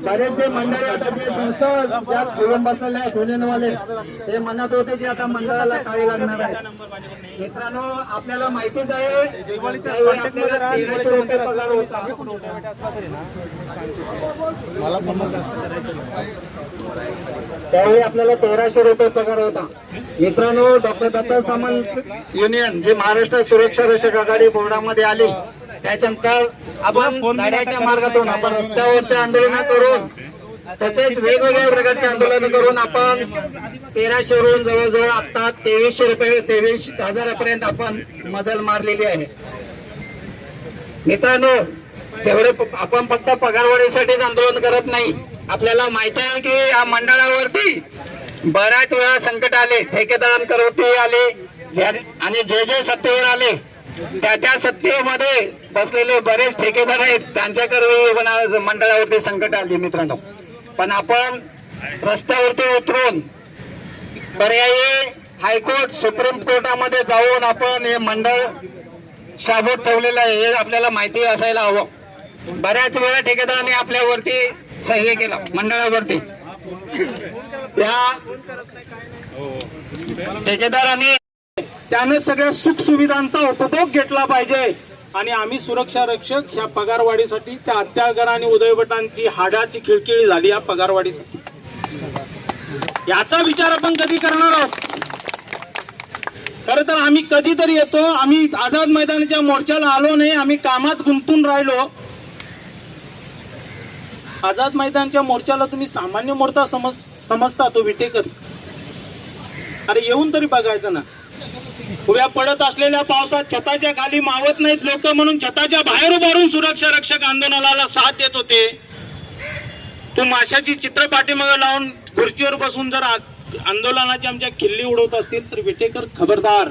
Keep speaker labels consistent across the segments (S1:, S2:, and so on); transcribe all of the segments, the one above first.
S1: बरेचसे मंडळी आता जे संस्था ज्या घेऊन बसलेले आहेत युनियनवाले ते म्हणत होते की आता मंडळाला काय लागणार आहे. मित्रांनो आपल्याला माहितीच आहे त्यावेळी आपल्याला 1300 रुपये पगार होता. त्यावेळी आपल्याला 1300 रुपये पगार होता. मित्रांनो डॉक्टर दत्ता सामंत युनियन जे महाराष्ट्र सुरक्षा रक्षक आघाडी बोर्डामध्ये आले त्याच्यानंतर आपण लढ्याच्या मार्गातून आपण रस्त्यावरचे आंदोलन करून तसेच वेगवेगळ्या प्रकारचे आंदोलन करून आपण 1300 वरून जवळजवळ आता 2300 रुपये 23,000 आपण मजल मारलेली आहे. मित्रांनो तेवढे आपण फक्त पगारवाढीसाठीच आंदोलन करत नाही. आपल्याला माहिती आहे की या मंडळावरती बऱ्याच वेळा संकट आले, ठेकेदारांकरती आले आणि जे जे सत्तेवर आले त्या सत्तेमध्ये बसलेले बरेच ठेकेदार आहेत त्यांच्याकडे मंडळावरती संकट आले. मित्रांनो पण आपण रस्त्यावरती उतरून पर्यायी हायकोर्ट सुप्रीम कोर्टामध्ये जाऊन आपण हे मंडळ शाबूत ठेवलेलं आहे हे आपल्याला माहिती असायला हवं. बऱ्याच वेळा ठेकेदारांनी आपल्यावरती सह्य केलं मंडळावरती. त्या ठेकेदारांनी
S2: त्याने सगळ्या सुख सुविधांचा उपभोग घेतला पाहिजे आणि आम्ही सुरक्षा रक्षक ह्या पगारवाढीसाठी त्या हत्यारगर आणि उदयभटांची हाडाची खिळखिळी झाली या पगारवाढीसाठी. याचा विचार आपण कधी करणार आहोत? खर तर आम्ही कधीतरी येतो, आम्ही आझाद मैदानाच्या मोर्चाला आलो नाही, आम्ही कामात गुंतून राहिलो. आझाद मैदानाच्या मोर्चाला तुम्ही सामान्य मोर्चा समजता तो विटेकर. अरे येऊन तरी बघायचं ना. उभ्या पडत असलेल्या पावसात छताच्या खाली मावत नाहीत लोक म्हणून छताच्या बाहेर उभारून सुरक्षा रक्षक आंदोलनाला साथ देत होते. तू माशाची चित्र पाठीमागे लावून खुर्चीवर बसून जर आंदोलनाची आमच्या खिल्ली उडवत असतील तर विटेकर खबरदार.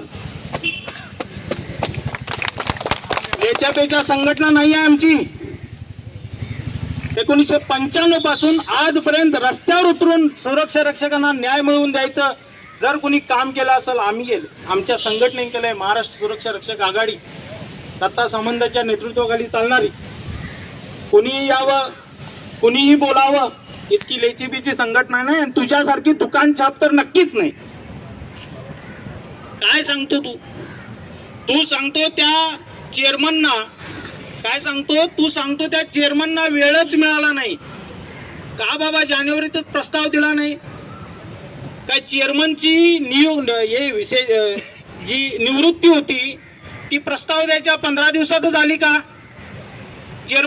S2: याच्यापेक्षा संघटना नाही आहे आमची. 1995 पासून आजपर्यंत रस्त्यावर उतरून सुरक्षा रक्षकांना न्याय मिळवून द्यायचं जर कोणी काम केलं असेल आम्ही केलं. आमच्या संघटनेने केलंय. महाराष्ट्र सुरक्षा रक्षक आघाडी दत्ता सामंतांच्या नेतृत्वाखाली चालणारी. कुणीही यावं कुणीही बोलावं इतकी लेचीबीची संघटना नाही आणि तुझ्यासारखी दुकान छाप तर नक्कीच नाही. काय सांगतो तू सांगतो त्या चेअरमनना काय सांगतो तू सांगतो त्या चेअरमनना वेळच मिळाला नाही का बाबा? जानेवारीतच प्रस्ताव दिला नाही काय? चेअरमनची जी निवृत्ती होती ती प्रस्ताव द्यायच्या 15 दिवसातच आली का?